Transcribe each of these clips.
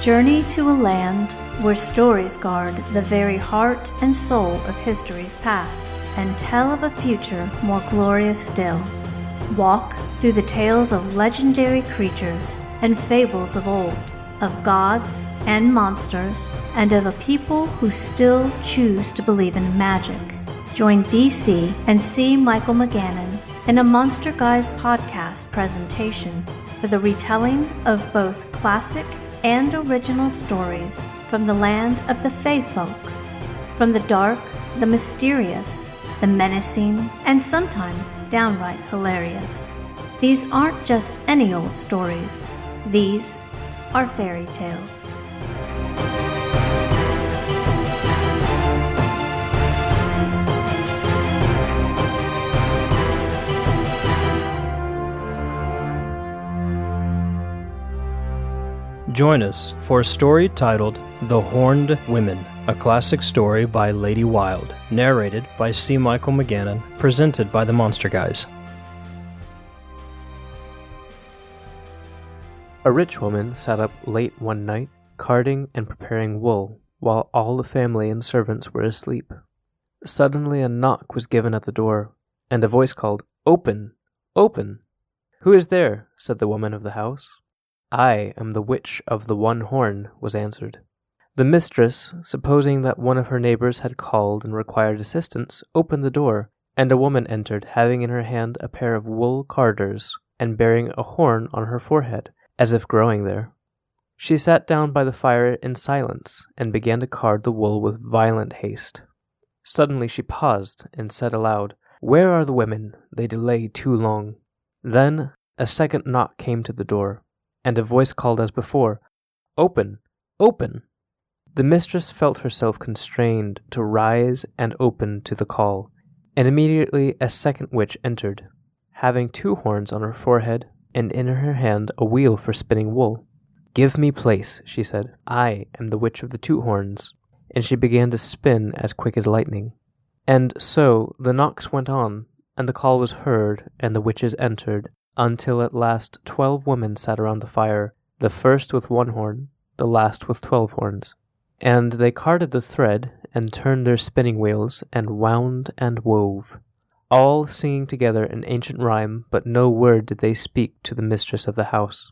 Journey to a land where stories guard the very heart and soul of history's past and tell of a future more glorious still. Walk through the tales of legendary creatures and fables of old, of gods and monsters, and of a people who still choose to believe in magic. Join DC and C. Michael McGannon in a Monster Guys podcast presentation for the retelling of both classic and original stories from the land of the Fae Folk. From the dark, the mysterious, the menacing, and sometimes downright hilarious. These aren't just any old stories. These are fairy tales. Join us for a story titled The Horned Women, a classic story by Lady Wilde, narrated by C. Michael McGannon, presented by the Monster Guys. A rich woman sat up late one night, carding and preparing wool, while all the family and servants were asleep. Suddenly a knock was given at the door, and a voice called, "Open! Open!" "Who is there?" said the woman of the house. "I am the witch of the one horn," was answered. The mistress, supposing that one of her neighbors had called and required assistance, opened the door, and a woman entered, having in her hand a pair of wool carders, and bearing a horn on her forehead, as if growing there. She sat down by the fire in silence, and began to card the wool with violent haste. Suddenly she paused, and said aloud, "Where are the women? They delay too long." Then a second knock came to the door, and a voice called as before, "Open! Open!" The mistress felt herself constrained to rise and open to the call, and immediately a second witch entered, having two horns on her forehead, and in her hand a wheel for spinning wool. "Give me place," she said. "I am the witch of the two horns." And she began to spin as quick as lightning. And so the knocks went on, and the call was heard, and the witches entered, until at last 12 women sat around the fire, the first with one horn, the last with 12 horns. And they carded the thread, and turned their spinning wheels, and wound and wove, all singing together an ancient rhyme, but no word did they speak to the mistress of the house.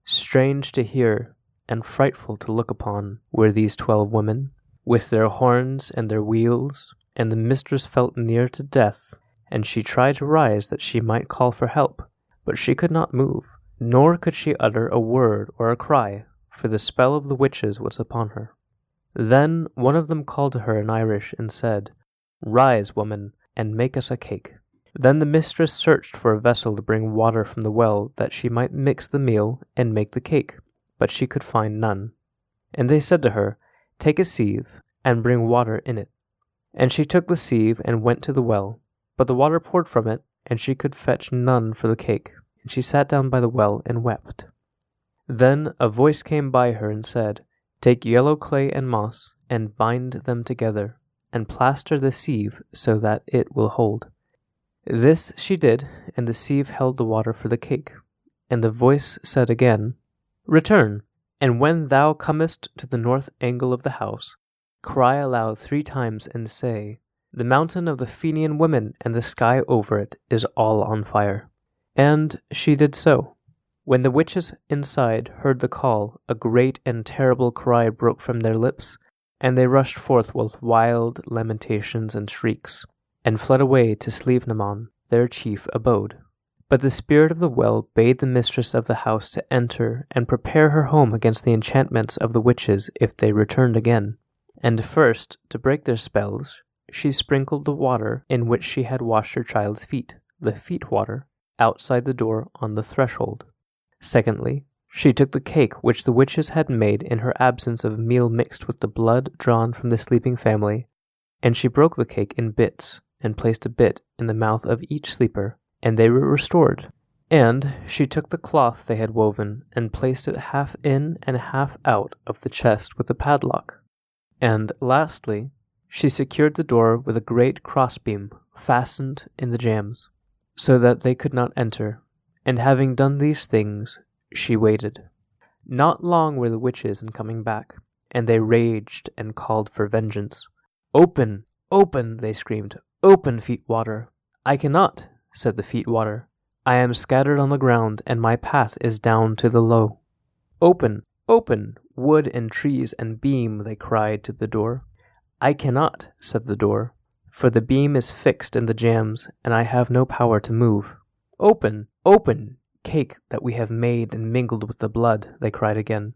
Strange to hear, and frightful to look upon, were these 12 women, with their horns and their wheels, and the mistress felt near to death, and she tried to rise that she might call for help. But she could not move, nor could she utter a word or a cry, for the spell of the witches was upon her. Then one of them called to her in Irish and said, "Rise, woman, and make us a cake." Then the mistress searched for a vessel to bring water from the well, that she might mix the meal and make the cake, but she could find none. And they said to her, "Take a sieve, and bring water in it." And she took the sieve and went to the well, but the water poured from it, and she could fetch none for the cake, and she sat down by the well and wept. Then a voice came by her and said, "Take yellow clay and moss, and bind them together, and plaster the sieve so that it will hold." This she did, and the sieve held the water for the cake. And the voice said again, "Return, and when thou comest to the north angle of the house, cry aloud 3 times and say, 'The mountain of the Fenian women and the sky over it is all on fire.'" And she did so. When the witches inside heard the call, a great and terrible cry broke from their lips, and they rushed forth with wild lamentations and shrieks, and fled away to Slievenamon, their chief abode. But the spirit of the well bade the mistress of the house to enter and prepare her home against the enchantments of the witches if they returned again. And first, to break their spells, she sprinkled the water in which she had washed her child's feet, the feet water, outside the door on the threshold. Secondly, she took the cake which the witches had made in her absence of meal mixed with the blood drawn from the sleeping family, and she broke the cake in bits, and placed a bit in the mouth of each sleeper, and they were restored. And she took the cloth they had woven, and placed it half in and half out of the chest with a padlock. And lastly, she secured the door with a great crossbeam fastened in the jambs, so that they could not enter, and having done these things, she waited. Not long were the witches in coming back, and they raged and called for vengeance. "Open, open," they screamed. "Open, feet water." "I cannot," said the feet water. "I am scattered on the ground, and my path is down to the low." "Open, open, wood and trees and beam," they cried to the door. "I cannot," said the door, "for the beam is fixed in the jambs, and I have no power to move." "Open, open, cake that we have made and mingled with the blood," they cried again.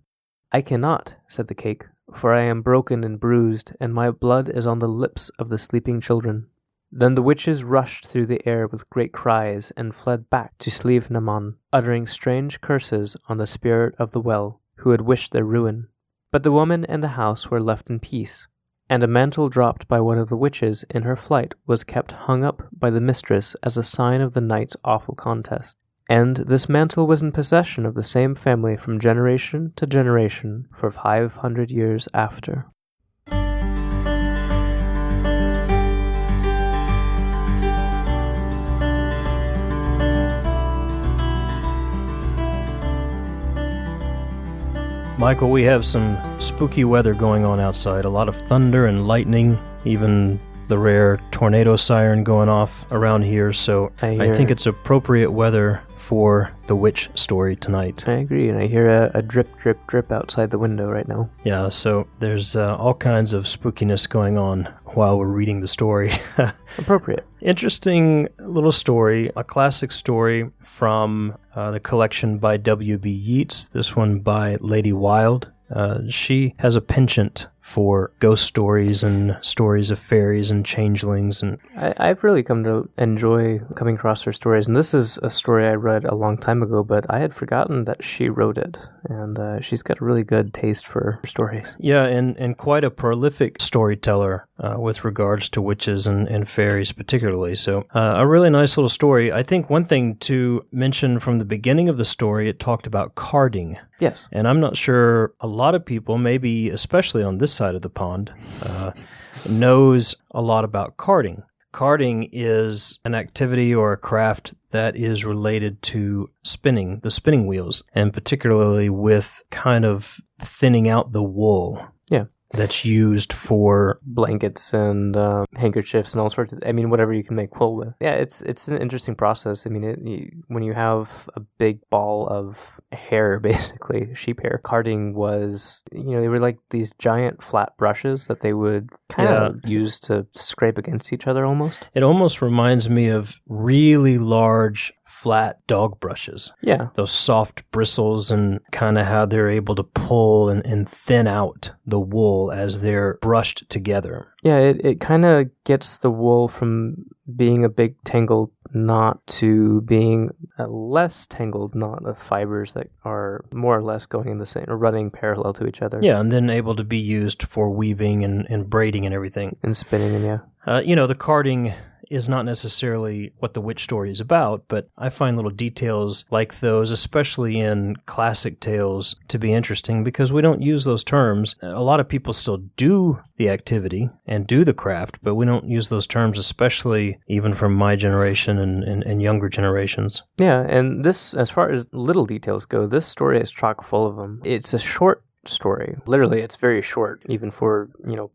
"I cannot," said the cake, "for I am broken and bruised, and my blood is on the lips of the sleeping children." Then the witches rushed through the air with great cries and fled back to Slievenamon, uttering strange curses on the spirit of the well, who had wished their ruin. But the woman and the house were left in peace, and a mantle dropped by one of the witches in her flight was kept hung up by the mistress as a sign of the night's awful contest. And this mantle was in possession of the same family from generation to generation for 500 years after. Michael, we have some spooky weather going on outside. A lot of thunder and lightning, even the rare tornado siren going off around here. So I think it's appropriate weather for the witch story tonight. I agree, and I hear a drip, drip, drip outside the window right now. Yeah, so there's all kinds of spookiness going on while we're reading the story. Appropriate. Interesting little story, a classic story from the collection by W.B. Yeats, this one by Lady Wilde. She has a penchant for ghost stories and stories of fairies and changelings. And I've really come to enjoy coming across her stories. And this is a story I read a long time ago, but I had forgotten that she wrote it. And she's got a really good taste for stories. Yeah, and quite a prolific storyteller with regards to witches and fairies particularly. So a really nice little story. I think one thing to mention from the beginning of the story, it talked about carding. Yes. And I'm not sure a lot of people, maybe especially on this side of the pond, knows a lot about carding. Carding is an activity or a craft that is related to spinning, the spinning wheels, and particularly with kind of thinning out the wool. Yeah. That's used for blankets and handkerchiefs and all sorts of, whatever you can make wool with. Yeah, it's an interesting process. When you have a big ball of hair, basically, sheep hair, carding was, they were like these giant flat brushes that they would kind of use to scrape against each other almost. It almost reminds me of really large flat dog brushes. Yeah. Those soft bristles and kind of how they're able to pull and thin out the wool as they're brushed together. Yeah, it kind of gets the wool from being a big tangled knot to being a less tangled knot of fibers that are more or less going in the same, or running parallel to each other. Yeah, and then able to be used for weaving and braiding and everything. And spinning, and the carding is not necessarily what the witch story is about, but I find little details like those, especially in classic tales, to be interesting because we don't use those terms. A lot of people still do the activity and do the craft, but we don't use those terms, especially even from my generation and younger generations. Yeah, and this, as far as little details go, this story is chock full of them. It's a short story. Literally, it's very short, even for,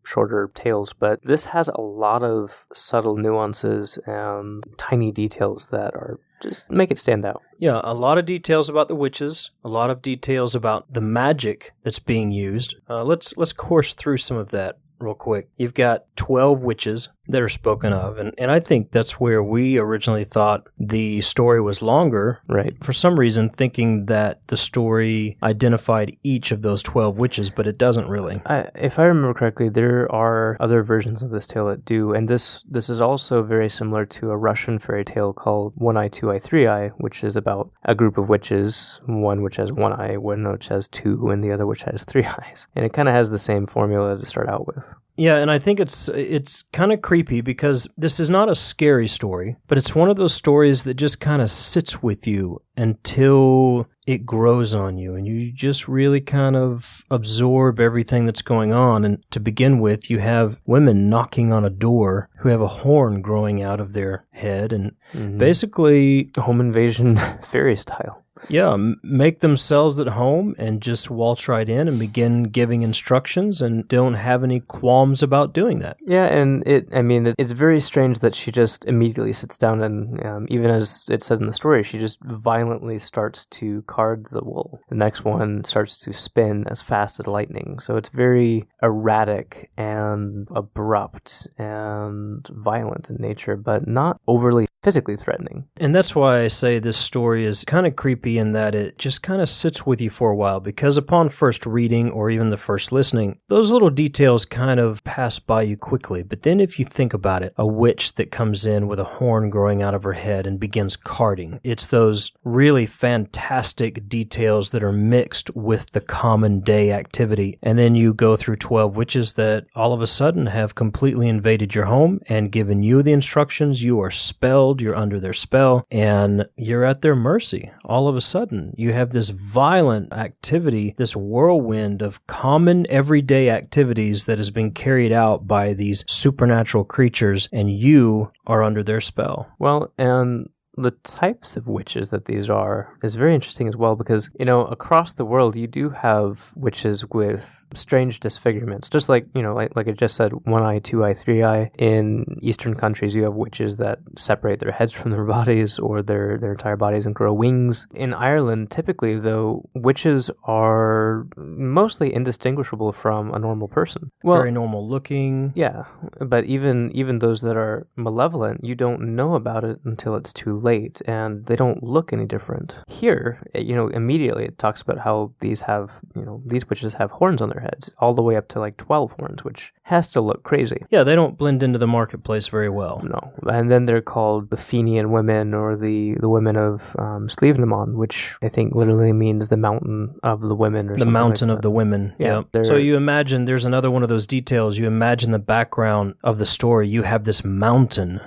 shorter tales, but this has a lot of subtle nuances and tiny details that are just make it stand out. Yeah, a lot of details about the witches, a lot of details about the magic that's being used. Let's course through some of that real quick. You've got 12 witches that are spoken of, and I think that's where we originally thought the story was longer. Right. For some reason, thinking that the story identified each of those 12 witches, but it doesn't really. If I remember correctly, there are other versions of this tale that do, and this is also very similar to a Russian fairy tale called One Eye, Two Eye, Three Eye, which is about a group of witches, one which has one eye, one which has two, and the other which has three eyes. And it kind of has the same formula to start out with. Yeah, and I think it's kind of creepy because this is not a scary story, but it's one of those stories that just kind of sits with you until it grows on you, and you just really kind of absorb everything that's going on. And to begin with, you have women knocking on a door who have a horn growing out of their head, and basically home invasion fairy style. Yeah, make themselves at home and just waltz right in and begin giving instructions and don't have any qualms about doing that. Yeah, and it's very strange that she just immediately sits down and, even as it said in the story, she just violently starts to card the wool. The next one starts to spin as fast as lightning. So it's very erratic and abrupt and violent in nature, but not overly physically threatening. And that's why I say this story is kind of creepy in that it just kind of sits with you for a while, because upon first reading or even the first listening, those little details kind of pass by you quickly. But then if you think about it, a witch that comes in with a horn growing out of her head and begins carding, it's those really fantastic details that are mixed with the common day activity. And then you go through 12 witches that all of a sudden have completely invaded your home and given you the instructions. You are spelled, you're under their spell, and you're at their mercy. All of a sudden, you have this violent activity, this whirlwind of common everyday activities that has been carried out by these supernatural creatures, and you are under their spell. Well, and the types of witches that these are is very interesting as well, because, across the world, you do have witches with strange disfigurements. Just like I just said, one eye, two eye, three eye. In Eastern countries, you have witches that separate their heads from their bodies or their entire bodies and grow wings. In Ireland, typically, though, witches are mostly indistinguishable from a normal person. Well, very normal looking. Yeah, but even those that are malevolent, you don't know about it until it's too late. And they don't look any different. Here, immediately it talks about how these witches have horns on their heads, all the way up to like 12 horns, which has to look crazy. Yeah, they don't blend into the marketplace very well. No. And then they're called the Fenian women, or the women of Slievenamon, which I think literally means the mountain of the women, or the something mountain like of the women. Yeah. So you imagine, there's another one of those details. You imagine the background of the story. You have this mountain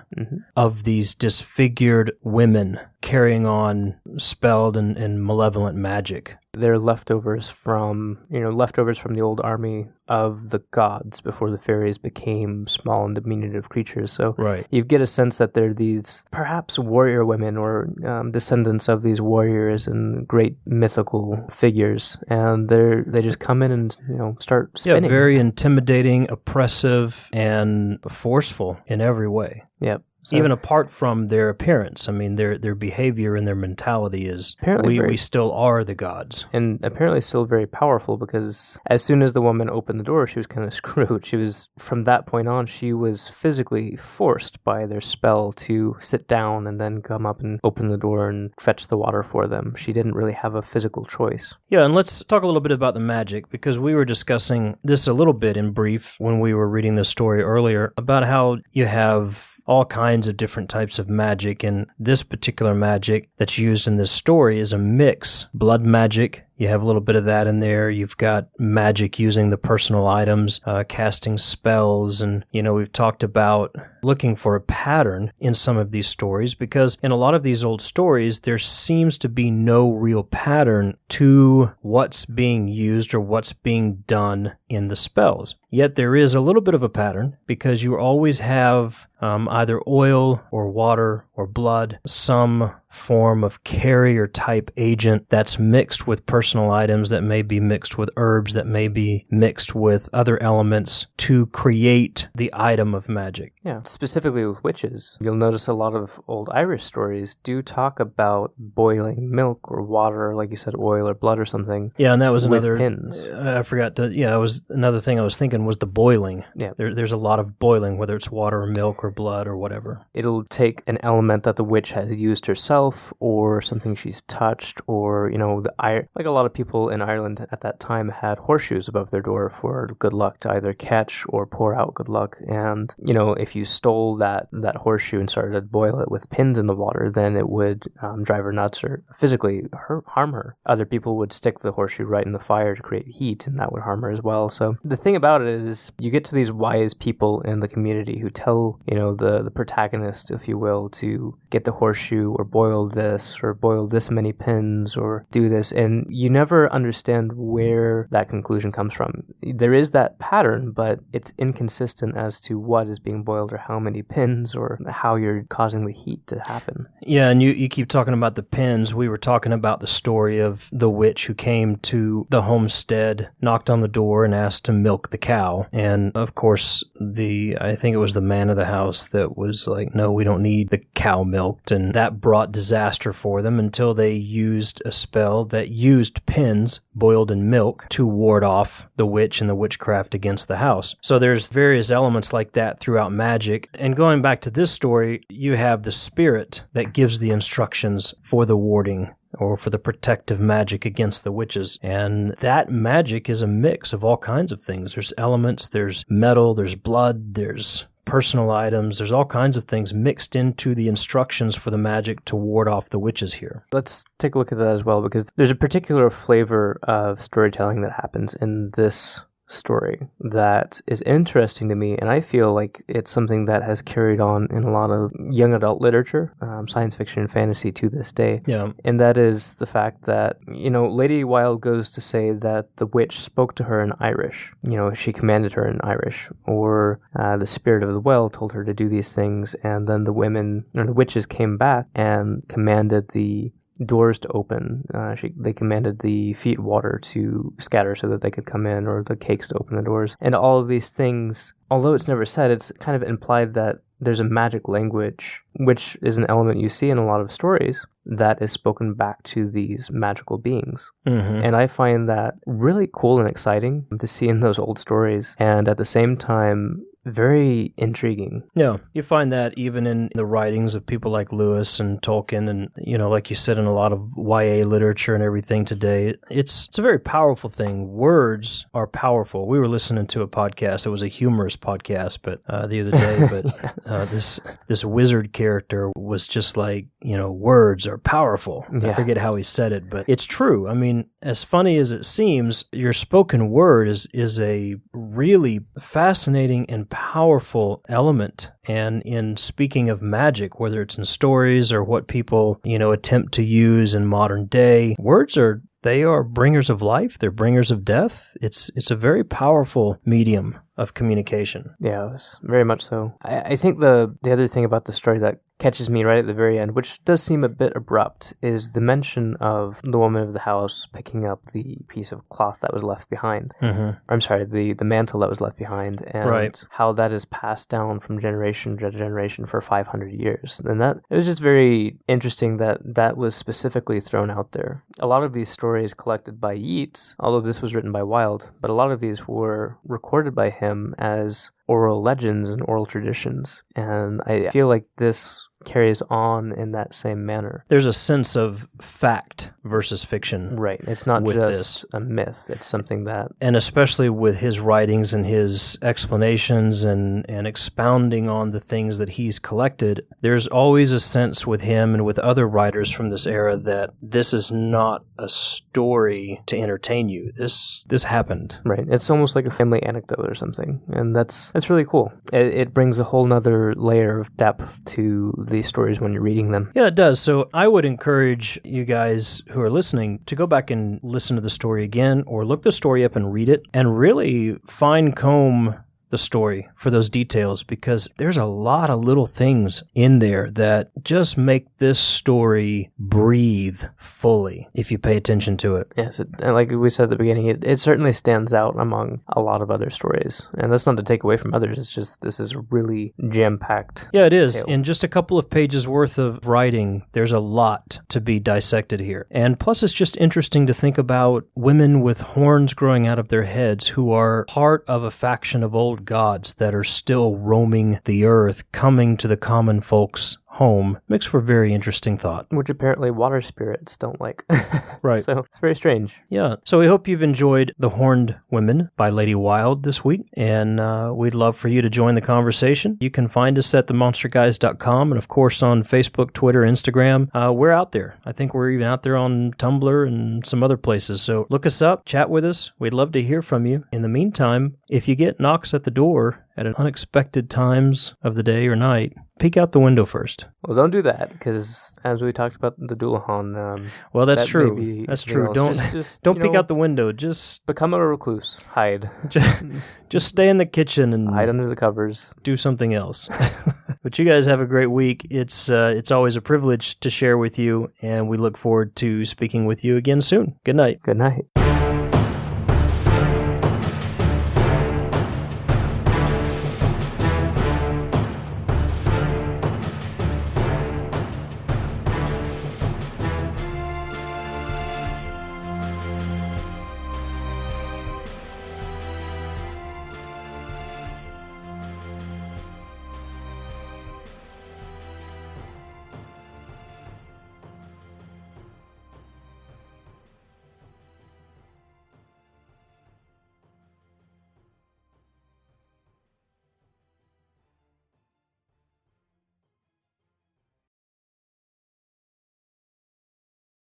of these disfigured women carrying on spelled and malevolent magic. They're leftovers from the old army of the gods before the fairies became small and diminutive creatures. So right. You get a sense that they're these perhaps warrior women or descendants of these warriors and great mythical figures, and they just come in and start spinning. Yeah, very intimidating, oppressive, and forceful in every way. Yep. So, even apart from their appearance, I mean, their behavior and their mentality is we still are the gods. And apparently still very powerful, because as soon as the woman opened the door, she was kind of screwed. From that point on, she was physically forced by their spell to sit down and then come up and open the door and fetch the water for them. She didn't really have a physical choice. Yeah, and let's talk a little bit about the magic, because we were discussing this a little bit in brief when we were reading the story earlier, about how you have all kinds of different types of magic, and this particular magic that's used in this story is a mix. Blood magic, you have a little bit of that in there. You've got magic using the personal items, casting spells, and we've talked about looking for a pattern in some of these stories, because in a lot of these old stories there seems to be no real pattern to what's being used or what's being done in the spells. Yet there is a little bit of a pattern, because you always have either oil or water or blood, some form of carrier type agent that's mixed with personal items, that may be mixed with herbs, that may be mixed with other elements to create the item of magic. Yeah, specifically with witches. You'll notice a lot of old Irish stories do talk about boiling milk or water, like you said, oil or blood or something. Yeah, and that was with another pins. I forgot to. Yeah, it was another thing I was thinking was the boiling. Yeah, there's a lot of boiling, whether it's water or milk or blood or whatever. It'll take an element that the witch has used herself, or something she's touched, or like a lot of people in Ireland at that time had horseshoes above their door for good luck, to either catch or pour out good luck. And if you stole that horseshoe and started to boil it with pins in the water, then it would drive her nuts or physically harm her. Other people would stick the horseshoe right in the fire to create heat, and that would harm her as well. So the thing about it is, you get to these wise people in the community who tell the protagonist, if you will, to get the horseshoe or boil boil this or boil this many pins or do this, and you never understand where that conclusion comes from. There is that pattern, but it's inconsistent as to what is being boiled or how many pins or how you're causing the heat to happen. Yeah, and you keep talking about the pins. We were talking about the story of the witch who came to the homestead, knocked on the door, and asked to milk the cow. And of course, I think it was the man of the house that was like, no, we don't need the cow milked. And that brought disaster for them until they used a spell that used pins boiled in milk to ward off the witch and the witchcraft against the house. So there's various elements like that throughout magic. And going back to this story, you have the spirit that gives the instructions for the warding or for the protective magic against the witches. And that magic is a mix of all kinds of things. There's elements, there's metal, there's blood, there's personal items, there's all kinds of things mixed into the instructions for the magic to ward off the witches here. Let's take a look at that as well, because there's a particular flavor of storytelling that happens in this story that is interesting to me, and I feel like it's something that has carried on in a lot of young adult literature, science fiction and fantasy to this day. Yeah. And that is the fact that, Lady Wilde goes to say that the witch spoke to her in Irish. She commanded her in Irish, or the spirit of the well told her to do these things, and then the witches came back and commanded the doors to open. They commanded the feet water to scatter so that they could come in, or the cakes to open the doors. And all of these things, although it's never said, it's kind of implied that there's a magic language, which is an element you see in a lot of stories, that is spoken back to these magical beings. Mm-hmm. And I find that really cool and exciting to see in those old stories, and at the same time, very intriguing. Yeah, you find that even in the writings of people like Lewis and Tolkien and, like you said, in a lot of YA literature and everything today, it's a very powerful thing. Words are powerful. We were listening to a podcast. It was a humorous podcast, but the other day, this wizard character was just like, words are powerful. Yeah. I forget how he said it, but it's true. I mean, as funny as it seems, your spoken word is a really fascinating and powerful element. And in speaking of magic, whether it's in stories or what people, attempt to use in modern day, words are bringers of life. They're bringers of death. It's a very powerful medium of communication. Yeah, very much so. I think the other thing about the story that catches me right at the very end, which does seem a bit abrupt, is the mention of the woman of the house picking up the piece of cloth that was left behind. Mm-hmm. I'm sorry, the mantle that was left behind, and how that is passed down from generation to generation for 500 years. And it was just very interesting that was specifically thrown out there. A lot of these stories collected by Yeats, although this was written by Wilde, but a lot of these were recorded by him as oral legends and oral traditions. And I feel like this carries on in that same manner. There's a sense of fact versus fiction. Right. It's not just a myth. It's something that... And especially with his writings and his explanations and expounding on the things that he's collected, there's always a sense with him and with other writers from this era that this is not a story to entertain you. This happened. Right. It's almost like a family anecdote or something. And that's really cool. It brings a whole nother layer of depth to these stories when you're reading them. Yeah, it does. So I would encourage you guys who are listening to go back and listen to the story again, or look the story up and read it, and really fine-comb the story for those details, because there's a lot of little things in there that just make this story breathe fully if you pay attention to it. Yes, and like we said at the beginning, it certainly stands out among a lot of other stories. And that's not to take away from others, it's just this is really jam-packed. Yeah, it is. In just a couple of pages worth of writing, there's a lot to be dissected here. And plus, it's just interesting to think about women with horns growing out of their heads who are part of a faction of old gods that are still roaming the earth, coming to the common folks' home. Makes for very interesting thought. Which apparently water spirits don't like. Right. So it's very strange. Yeah. So we hope you've enjoyed The Horned Women by Lady Wilde this week, and we'd love for you to join the conversation. You can find us at themonsterguys.com, and of course on Facebook, Twitter, Instagram. We're out there. I think we're even out there on Tumblr and some other places. So look us up, chat with us. We'd love to hear from you. In the meantime, if you get knocks at the door at unexpected times of the day or night, peek out the window first. Well, don't do that, because as we talked about the Dullahan... well, that's true. That's true. Don't peek out the window. Just become a recluse. Hide. Just stay in the kitchen and... hide under the covers. Do something else. But you guys have a great week. It's always a privilege to share with you, and we look forward to speaking with you again soon. Good night. Good night.